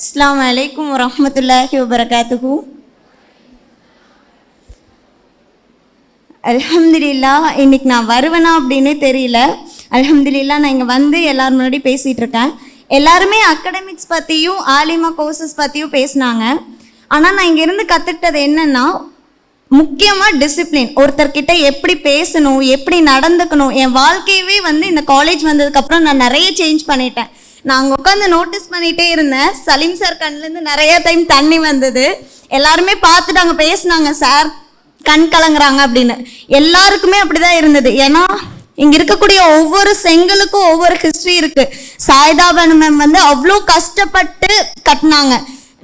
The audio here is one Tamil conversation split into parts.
அஸ்ஸலாமு அலைக்கும் வரஹ்மத்துல்லாஹி வபரகாத்துஹு. அல்ஹம்துலில்லாஹ். இன்னைக்கு நான் வருவேனா அப்படின்னே தெரியல. அல்ஹம்துலில்லாஹ் நான் இங்கே வந்து எல்லாரும் முன்னாடி பேசிகிட்டு இருக்கேன். எல்லாருமே அகடமிக்ஸ் பற்றியும் ஆலிமா கோர்சஸ் பற்றியும் பேசினாங்க. ஆனால் நான் இங்கேருந்து கற்றுக்கிட்டது என்னென்னா, முக்கியமாக டிசிப்ளின். ஒருத்தர்கிட்ட எப்படி பேசணும், எப்படி நடந்துக்கணும். என் வாழ்க்கையவே இந்த காலேஜ் வந்ததுக்கப்புறம் நான் நிறைய சேஞ்ச் பண்ணிட்டேன். நான் அங்கே உட்காந்து நோட்டீஸ் பண்ணிகிட்டே இருந்தேன். சலீம் சார் கண்ணிலேருந்து நிறைய டைம் தண்ணி வந்தது. எல்லாருமே பார்த்துட்டு அங்கே பேசினாங்க, சார் கண் கலங்குறாங்க அப்படின்னு. எல்லாருக்குமே அப்படிதான் இருந்தது. ஏன்னா இங்கே இருக்கக்கூடிய ஒவ்வொரு செங்கலுக்கும் ஒவ்வொரு ஹிஸ்ட்ரி இருக்குது. சாயிதா மேம் அவ்வளோ கஷ்டப்பட்டு கட்டினாங்க.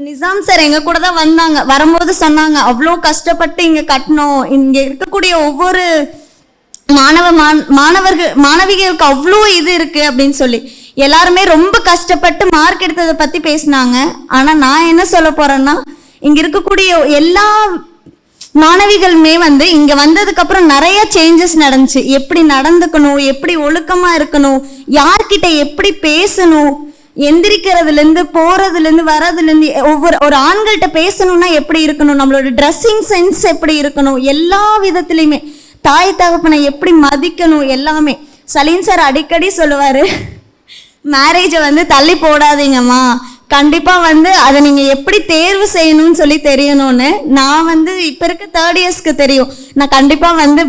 நிசாம் சார் எங்கள் கூட தான் வந்தாங்க. வரும்போது சொன்னாங்க, அவ்வளோ கஷ்டப்பட்டு இங்கே கட்டணும். இங்கே இருக்கக்கூடிய ஒவ்வொரு மாணவிகளுக்கு அவ்வளோ இது இருக்குது அப்படின்னு சொல்லி எல்லாருமே ரொம்ப கஷ்டப்பட்டு மார்க் எடுத்ததை பற்றி பேசினாங்க. ஆனால் நான் என்ன சொல்ல போகிறேன்னா, இங்கே இருக்கக்கூடிய எல்லா மாணவிகளுமே இங்கே வந்ததுக்கப்புறம் நிறைய சேஞ்சஸ் நடந்துச்சு. எப்படி நடந்துக்கணும், எப்படி ஒழுக்கமாக இருக்கணும், யார்கிட்ட எப்படி பேசணும், எந்திரிக்கிறதுலேருந்து போகிறதுலேருந்து வர்றதுலேருந்து ஒரு ஆண்கள்கிட்ட பேசணும்னா எப்படி இருக்கணும், நம்மளோட ட்ரெஸ்ஸிங் சென்ஸ் எப்படி இருக்கணும், எல்லா விதத்துலையுமே தாய் தகப்பனை எப்படி மதிக்கணும் எல்லாமே. சலீம் சார் அடிக்கடி சொல்லுவார், மேரேஜை தள்ளி போடாதீங்கம்மா, கண்டிப்பாக அதை நீங்கள் எப்படி தேர்வு செய்யணும்னு சொல்லி தெரியணும்னு. நான் இப்போ இருக்க 3rd இயர்ஸ்க்கு தெரியும். நான் கண்டிப்பாக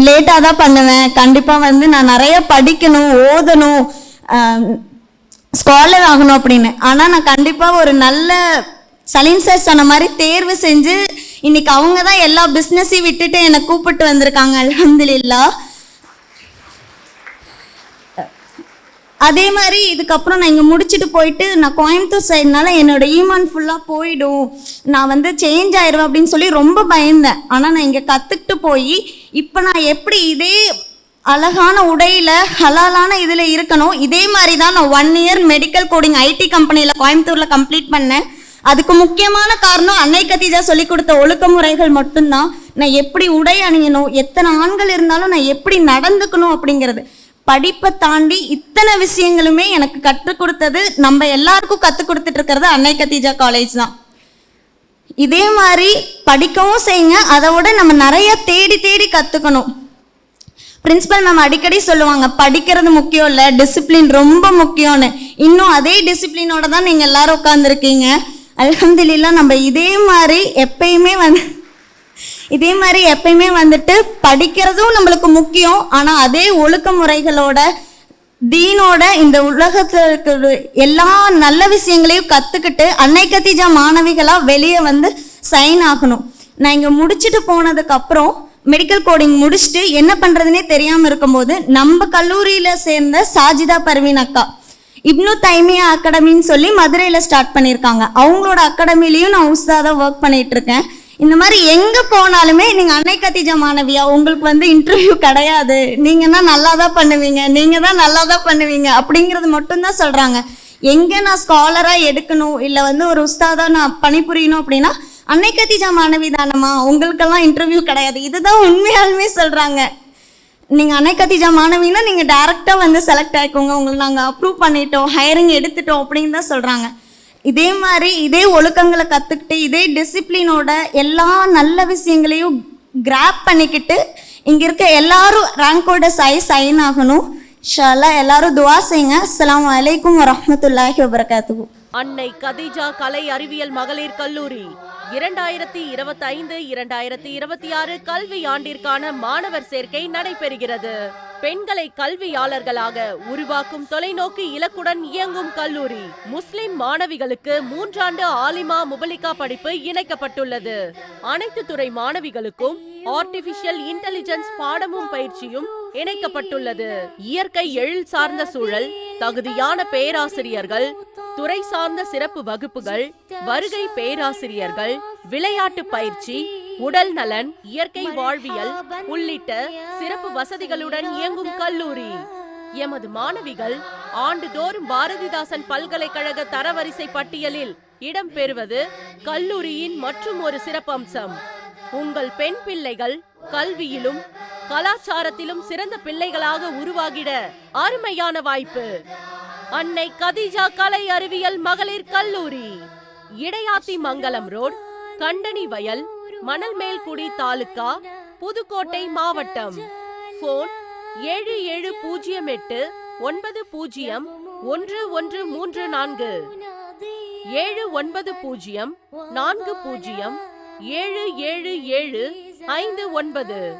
லேட்டாக தான் பண்ணுவேன். கண்டிப்பாக நான் நிறைய படிக்கணும், ஓதணும், ஸ்காலர் ஆகணும் அப்படின்னு. ஆனால் நான் கண்டிப்பாக ஒரு நல்ல சலீம் சார் சொன்ன மாதிரி தேர்வு செஞ்சு இன்னைக்கு அவங்க தான் எல்லா பிஸ்னஸையும் விட்டுட்டு என்னை கூப்பிட்டு வந்திருக்காங்க. அல்ஹம்துலில்லாஹ். அதே மாதிரி இதுக்கப்புறம் நான் இங்கே முடிச்சுட்டு போயிட்டு நான் கோயம்புத்தூர் சைடுனால என்னோட ஈமான் ஃபுல்லாக போயிடும், நான் சேஞ்ச் ஆயிடுவேன் அப்படின்னு சொல்லி ரொம்ப பயந்தேன். ஆனால் நான் இங்கே கற்றுக்கிட்டு போய் இப்போ நான் எப்படி இதே அழகான உடையில் ஹலாலான இதில் இருக்கணும், இதே மாதிரி தான் நான் 1 இயர் மெடிக்கல் கோடிங் ஐடி கம்பெனியில் கோயம்புத்தூரில் கம்ப்ளீட் பண்ணேன். அதுக்கு முக்கியமான காரணம் அன்னை கதீஜா சொல்லி கொடுத்த ஒழுக்க முறைகள் மட்டும்தான். நான் எப்படி உடை அணியணும், எத்தனை ஆண்கள் இருந்தாலும் நான் எப்படி நடந்துக்கணும் அப்படிங்கிறது. படிப்பை தாண்டி இத்தனை விஷயங்களுமே எனக்கு கற்றுக் கொடுத்தது, நம்ம எல்லாருக்கும் கற்றுக் கொடுத்துட்டு இருக்கிறது அன்னை கதீஜா காலேஜ் தான். இதே மாதிரி படிக்கவும் செய்யுங்க, அதை விட நம்ம நிறைய தேடி தேடி கற்றுக்கணும். பிரின்சிபல் மேம் அடிக்கடி சொல்லுவாங்க, படிக்கிறது முக்கியம் இல்லை, டிசிப்ளின் ரொம்ப முக்கியம்னு. இன்னும் அதே டிசிப்ளினோட தான் நீங்கள் எல்லாரும் உட்காந்துருக்கீங்க. அல்ஹம்துலில்லாஹ். நம்ம இதே மாதிரி எப்பயுமே படிக்கிறதும் நம்மளுக்கு முக்கியம். ஆனால் அதே ஒழுக்க முறைகளோட தீனோட இந்த உலகத்தில் இருக்கிற எல்லா நல்ல விஷயங்களையும் கற்றுக்கிட்டு அன்னை கதீஜா மாணவிகளாக வெளியே சைன் ஆகணும். நான் இங்கே முடிச்சுட்டு போனதுக்கப்புறம் மெடிக்கல் கோடிங் முடிச்சுட்டு என்ன பண்ணுறதுனே தெரியாமல் இருக்கும்போது நம்ம கல்லூரியில் சேர்ந்த சாஜிதா பர்வீன் அக்கா இப்னு தைமியா அகாடமின்னு சொல்லி மதுரையில் ஸ்டார்ட் பண்ணியிருக்காங்க. அவங்களோட அகாடமிலையும் நான் உஸ்தாதாக ஒர்க் பண்ணிகிட்டு இருக்கேன். இந்த மாதிரி எங்கே போனாலுமே நீங்கள் அன்னை கதீஜா மாணவியா, உங்களுக்கு இன்டர்வியூ கிடையாது, நீங்கள் தான் நல்லா தான் பண்ணுவீங்க அப்படிங்கிறது மட்டும்தான் சொல்கிறாங்க. எங்கே நான் ஸ்காலராக எடுக்கணும் இல்லை ஒரு உஸ்தாதாக நான் பணிபுரியணும் அப்படின்னா அன்னை கதீஜா மாணவி தானம்மா, உங்களுக்கெல்லாம் இன்டர்வியூ கிடையாது, இதுதான் உண்மையாலுமே சொல்கிறாங்க. நீங்கள் அன்னை கதீஜா மாணவின்னா நீங்கள் டேரெக்டாக செலக்ட் ஆகிக்கோங்க, உங்களுக்கு நாங்கள் அப்ரூவ் பண்ணிட்டோம், ஹையரிங் எடுத்துட்டோம் அப்படின்னு தான் சொல்கிறாங்க. இதே மாதிரி இதே ஒழுக்கங்களை கற்றுக்கிட்டு இதே டிசிப்ளினோட எல்லா நல்ல விஷயங்களையும் கிராப் பண்ணிக்கிட்டு இங்கே இருக்க எல்லாரும் ரேங்கோட சைன் ஆகணும். இன்ஷா அல்லாஹ் எல்லாரும் துவா செய்யுங்க. அஸ்ஸலாமு அலைக்கும் வரஹ்மத்துல்லாஹி வபரகாத்துஹு. அன்னை கதீஜா கலை அறிவியல் மகளிர் கல்லூரி 2025-2026 கல்வி ஆண்டிற்கான மாணவர் சேர்க்கை நடைபெறுகிறது. பெண்களை கல்வியாளர்களாக உருவாக்கும் தொலைநோக்கு இலக்குடன் இயங்கும் கல்லூரி. முஸ்லிம் மாணவிகளுக்கு 3 ஆண்டு ஆலிமா முபலிகா படிப்பு இணைக்கப்பட்டுள்ளது. அனைத்து துறை மாணவிகளுக்கும் ஆர்டிபிஷியல் இன்டெலிஜென்ஸ் பாடமும் பயிற்சியும் இணைக்கப்பட்டுள்ளது. இயற்கை எழில் சார்ந்த சூழல், தகுதியான பேராசிரியர்கள், துறை சார்ந்த சிறப்பு வகுப்புகள், வருகை பேராசிரியர்கள், விளையாட்டு பயிற்சி, உடல் நலன், இயற்கை வாழ்வியல் உள்ளிட்ட சிறப்பு வசதிகளுடன் இயங்கும் கல்லூரி. எமது மாணவிகள் ஆண்டுதோறும் பாரதிதாசன் பல்கலைக்கழக தரவரிசை பட்டியலில் இடம் பெறுவது கல்லூரியின் மற்றும் ஒரு சிறப்பம்சம். உங்கள் பெண் பிள்ளைகள் கல்வியிலும் கலாச்சாரத்திலும் சிறந்த பிள்ளைகளாக உருவாகிட அருமையான வாய்ப்பு. அன்னை கதீஜா கலை அறிவியல் மகளிர் கல்லூரி, இடையாத்தி மங்கலம் ரோட், கண்டனி வயல், மணல்மேல்குடி தாலுகா, புதுக்கோட்டை மாவட்டம். போன் 7708 901134 7904077759.